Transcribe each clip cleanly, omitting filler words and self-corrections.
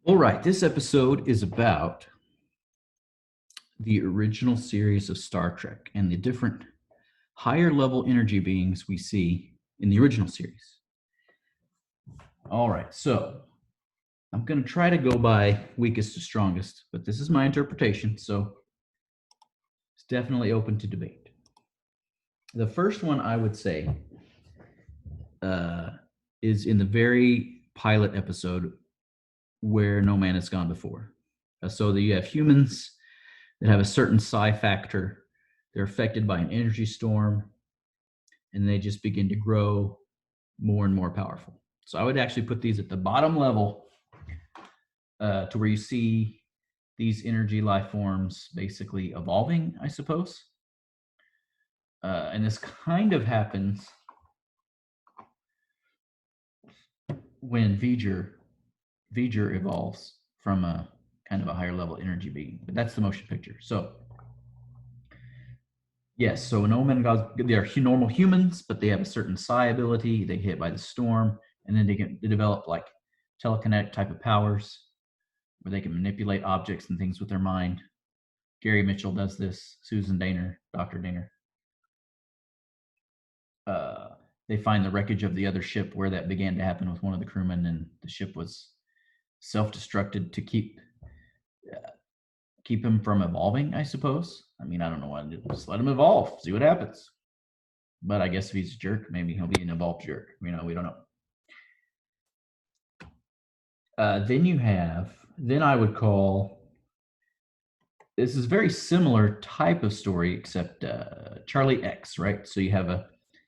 All right, this episode is about the original series of Star Trek and the different higher level energy beings we see in the original series. All right, so I'm going to try to go by weakest to strongest, but this is my interpretation, so it's definitely open to debate. The first one I would say is in the very pilot episode where No Man Has Gone Before. So that you have humans that have a certain psi factor. They're affected by an energy storm, and they just begin to grow more and more powerful. So I would actually put these at the bottom level to where you see these energy life forms basically evolving, I suppose. And this kind of happens when V'ger evolves from a kind of a higher level energy being. But that's the motion picture. So yes, so No Man Gods, they are normal humans, but they have a certain psi ability. They get hit by the storm, and then they develop like telekinetic type of powers where they can manipulate objects and things with their mind. Gary Mitchell does this, Susan Daner, Dr. Daner. They find the wreckage of the other ship where that began to happen with one of the crewmen, and the ship was self-destructed to keep him from evolving, I suppose. I mean, I don't know what to do. Just let him evolve, see what happens. But I guess if he's a jerk, maybe he'll be an evolved jerk. We don't know. Then I would call, this is very similar type of story, except Charlie X, right? So you have a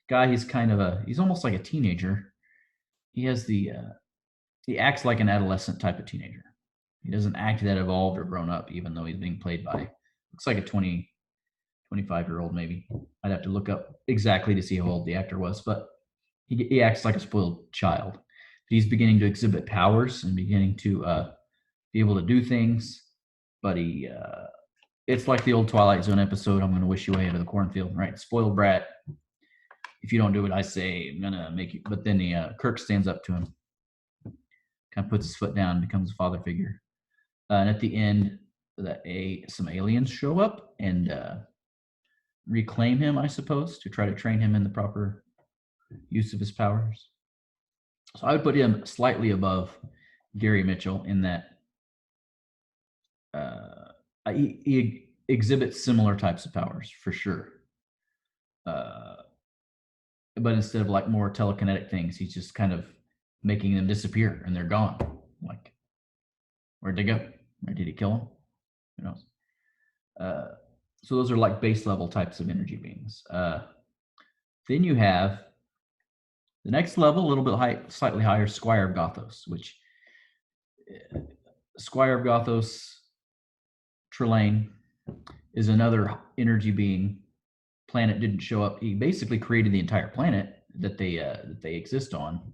guy, he's almost like a teenager. He acts like an adolescent type of teenager. He doesn't act that evolved or grown up, even though he's being played by, looks like a 25-year-old be. I'd have to look up exactly to see how old the actor was, but he acts like a spoiled child. He's beginning to exhibit powers and beginning to be able to do things, but it's like the old Twilight Zone episode, I'm going to wish you away into the cornfield, right? Spoiled brat. If you don't do what I say, I'm going to make you. But then Kirk stands up to him, kind of puts his foot down, becomes a father figure. And at the end, some aliens show up and reclaim him, I suppose, to try to train him in the proper use of his powers. So I would put him slightly above Gary Mitchell in that he exhibits similar types of powers for sure. But instead of like more telekinetic things, he's just kind of making them disappear and they're gone. Like, where'd they go? Or did he kill them? Who knows? So those are like base level types of energy beings. Then you have the next level, a little bit slightly higher, Squire of Gothos, which Squire of Gothos, Trelane, is another energy being. Planet didn't show up. He basically created the entire planet that they exist on,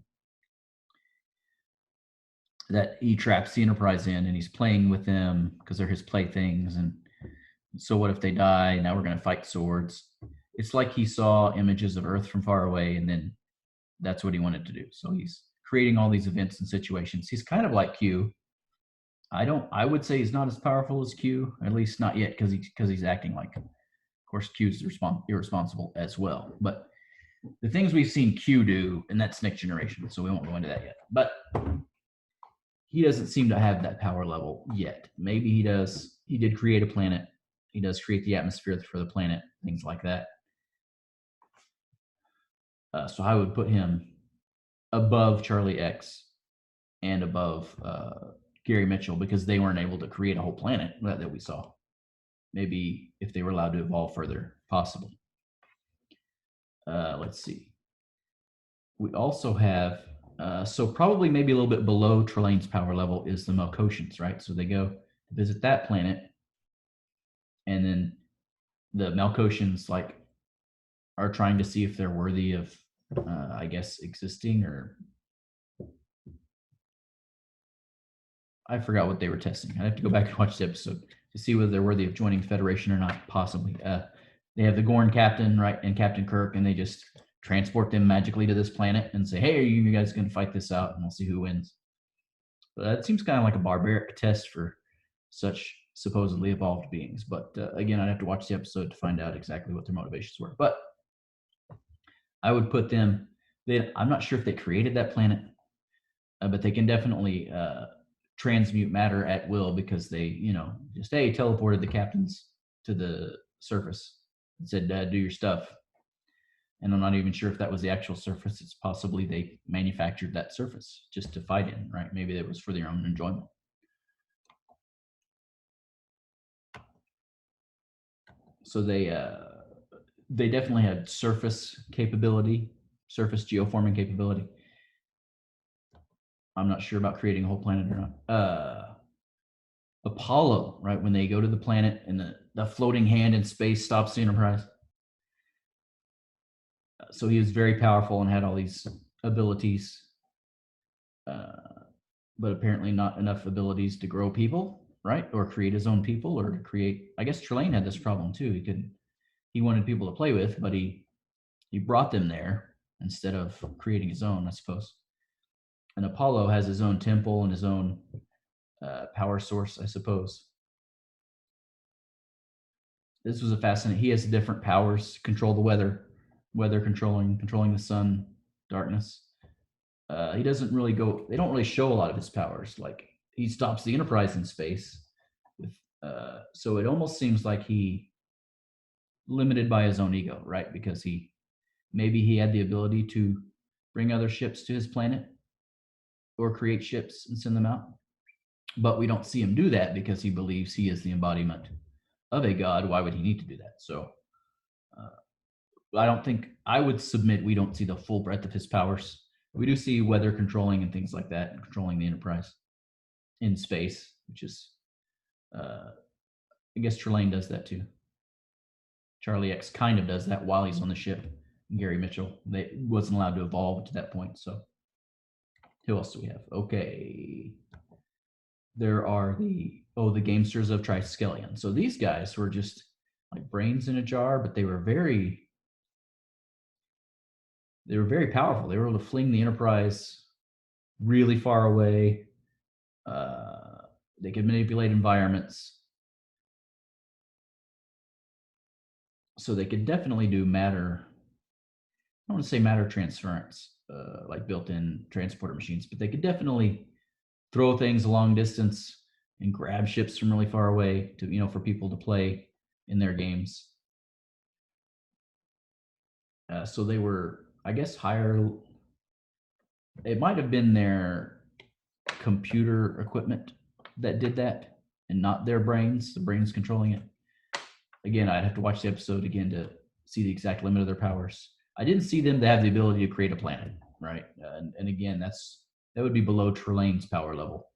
that he traps the Enterprise in, and he's playing with them because they're his playthings. And so what if they die? Now we're going to fight swords. It's like he saw images of Earth from far away, and then that's what he wanted to do. So he's creating all these events and situations. He's kind of like Q. I would say he's not as powerful as Q, at least not yet, because he's acting like him. Of course, Q's irresponsible as well. But the things we've seen Q do, and that's Next Generation, so we won't go into that yet. But he doesn't seem to have that power level yet. Maybe he does. He did create a planet. He does create the atmosphere for the planet, things like that. So I would put him above Charlie X and above Gary Mitchell, because they weren't able to create a whole planet that we saw. Maybe if they were allowed to evolve further, possible. Let's see. We also have, so probably maybe a little bit below Trelane's power level is the Melkotians, right? So they go to visit that planet, and then the Melkotians are trying to see if they're worthy of, I guess, existing, or I forgot what they were testing. I'd have to go back and watch the episode to see whether they're worthy of joining Federation or not, possibly. They have the Gorn captain, right, and Captain Kirk, and they just transport them magically to this planet and say, hey, are you guys going to fight this out? And we'll see who wins. But that seems kind of like a barbaric test for such supposedly evolved beings. But again, I'd have to watch the episode to find out exactly what their motivations were. But I would put them. I'm not sure if they created that planet, but they can definitely transmute matter at will because they, just teleported the captains to the surface and said, "Do your stuff." And I'm not even sure if that was the actual surface. It's possibly they manufactured that surface just to fight in, right? Maybe it was for their own enjoyment. So they definitely had surface capability, surface geoforming capability. I'm not sure about creating a whole planet or not. Apollo, right? When they go to the planet and the floating hand in space stops the Enterprise. So he was very powerful and had all these abilities, but apparently not enough abilities to grow people, right? Or create his own people, or to create. I guess Trelane had this problem too. He wanted people to play with, but he brought them there instead of creating his own, I suppose. And Apollo has his own temple and his own power source, I suppose. This was a fascinating. He has different powers: control the weather controlling the sun, darkness. He doesn't really go. They don't really show a lot of his powers. Like he stops the Enterprise in space, with so it almost seems like he limited by his own ego, right? Because maybe he had the ability to bring other ships to his planet or create ships and send them out, but we don't see him do that because he believes he is the embodiment of a god. Why would he need to do that? So I would submit we don't see the full breadth of his powers. We do see weather controlling and things like that, and controlling the Enterprise in space, which is, I guess Trelane does that too. Charlie X kind of does that while he's on the ship. Gary Mitchell, they wasn't allowed to evolve to that point. So who else do we have? Okay. There are the gamesters of Triskelion. So these guys were just like brains in a jar, but they were very powerful. They were able to fling the Enterprise really far away. They could manipulate environments. So they could definitely do matter. I don't want to say matter transference, like built-in transporter machines, but they could definitely throw things a long distance and grab ships from really far away to, for people to play in their games. So they were, I guess, higher. It might have been their computer equipment that did that and not their brains, the brains controlling it. Again, I'd have to watch the episode again to see the exact limit of their powers. I didn't see them to have the ability to create a planet, right? And again, that would be below Trelane's power level.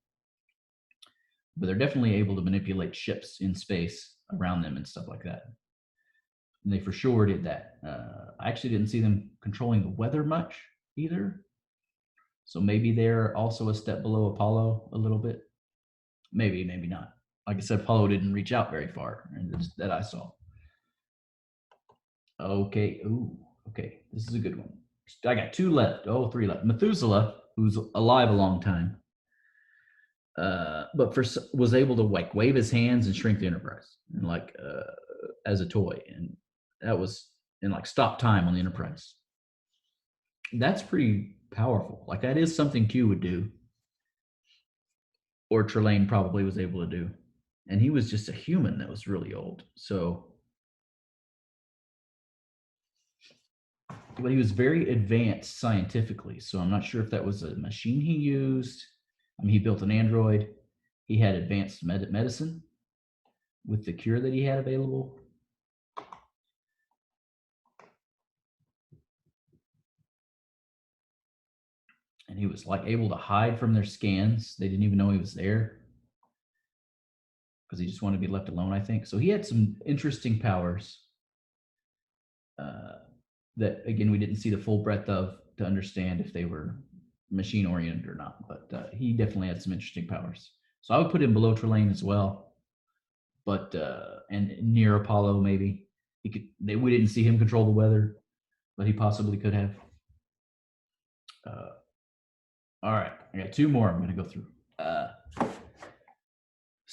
But they're definitely able to manipulate ships in space around them and stuff like that. And they for sure did that. I actually didn't see them controlling the weather much either. So maybe they're also a step below Apollo a little bit. Maybe, maybe not. Like I said, Apollo didn't reach out very far that I saw. Okay. Ooh, okay. This is a good one. I got 2 left. Oh, 3 left. Methuselah, who's alive a long time, but was able to like wave his hands and shrink the Enterprise and like as a toy, and that was and like stop time on the Enterprise. That's pretty powerful. Like that is something Q would do, or Trelane probably was able to do, and he was just a human that was really old. So, but he was very advanced scientifically. So I'm not sure if that was a machine he used. I mean, he built an android. He had advanced medicine with the cure that he had available. And he was like able to hide from their scans. They didn't even know he was there because he just wanted to be left alone, I think. So he had some interesting powers that, again, we didn't see the full breadth of to understand if they were machine oriented or not. But he definitely had some interesting powers. So I would put him below Trelane as well. But and near Apollo, maybe he could. We didn't see him control the weather, but he possibly could have. All right, I got 2 more I'm going to go through.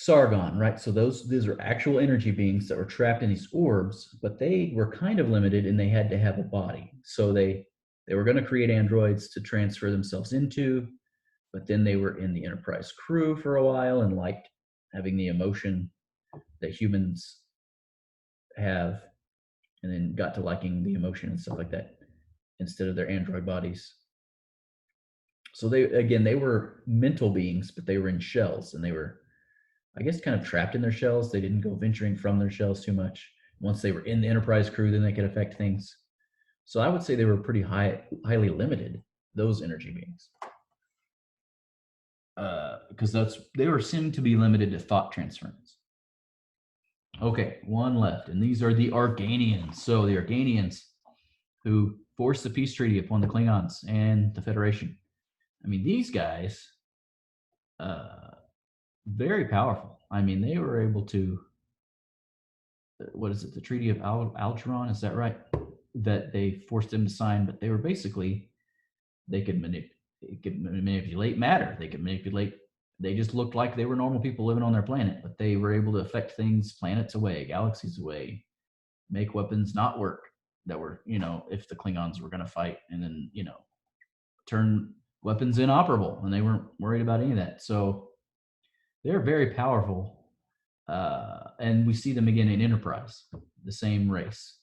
Sargon, right? So these are actual energy beings that were trapped in these orbs, but they were kind of limited and they had to have a body. So they were going to create androids to transfer themselves into, but then they were in the Enterprise crew for a while and liked having the emotion that humans have, and then got to liking the emotion and stuff like that instead of their android bodies. So they were mental beings, but they were in shells, and they were, I guess, kind of trapped in their shells. They didn't go venturing from their shells too much. Once they were in the Enterprise crew, then they could affect things. So I would say they were pretty highly limited, those energy beings, because they were seemed to be limited to thought transference. Okay, one left, and these are the Organians. So the Organians, who forced the peace treaty upon the Klingons and the Federation. I mean, these guys, very powerful. I mean, they were able to, what is it, the Treaty of Algeron, is that right? That they forced them to sign, but they were basically, they could manipulate matter. They just looked like they were normal people living on their planet, but they were able to affect things planets away, galaxies away, make weapons not work that were, if the Klingons were going to fight, and then, turn weapons inoperable, and they weren't worried about any of that. So they're very powerful. And we see them again in Enterprise, the same race.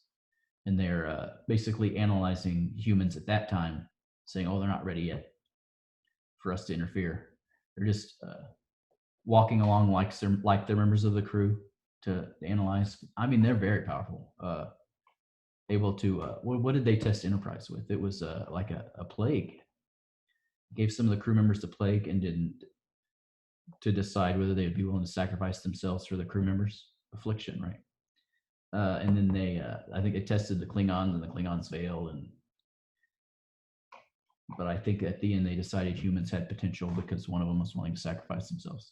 And they're basically analyzing humans at that time, saying, oh, they're not ready yet for us to interfere. They're just walking along like they're members of the crew to analyze. I mean, they're very powerful. Able to, what did they test Enterprise with? It was like a plague. Gave some of the crew members the plague and didn't, to decide whether they would be willing to sacrifice themselves for the crew members' affliction, right? And then I think they tested the Klingons, and the Klingons failed. But I think at the end they decided humans had potential because one of them was willing to sacrifice themselves.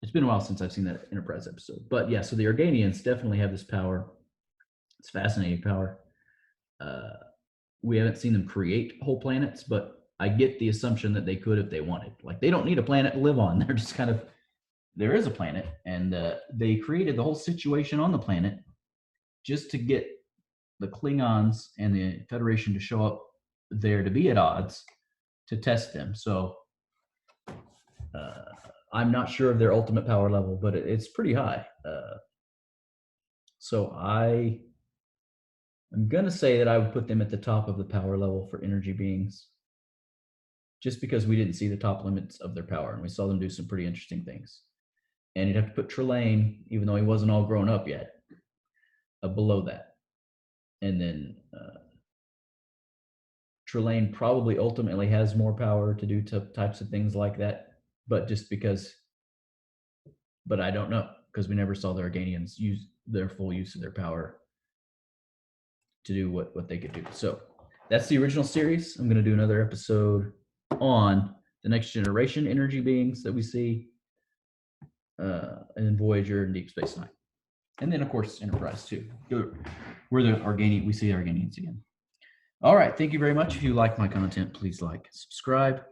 It's been a while since I've seen that Enterprise episode, but yeah. So the Organians definitely have this power. It's fascinating power. We haven't seen them create whole planets, but I get the assumption that they could if they wanted. Like, they don't need a planet to live on. They're just kind of, there is a planet, and they created the whole situation on the planet just to get the Klingons and the Federation to show up there to be at odds to test them. So I'm not sure of their ultimate power level, but it's pretty high. So I'm going to say that I would put them at the top of the power level for energy beings, just because we didn't see the top limits of their power, and we saw them do some pretty interesting things. And you'd have to put Trelane, even though he wasn't all grown up yet, below that. And then Trelane probably ultimately has more power to do types of things like that, but I don't know, because we never saw the Organians use their full use of their power to do what they could do. So that's the original series. I'm going to do another episode on the next generation energy beings that we see, and Voyager and Deep Space Nine. And then, of course, Enterprise too. We're the we see the Organians again. All right. Thank you very much. If you like my content, please like, subscribe.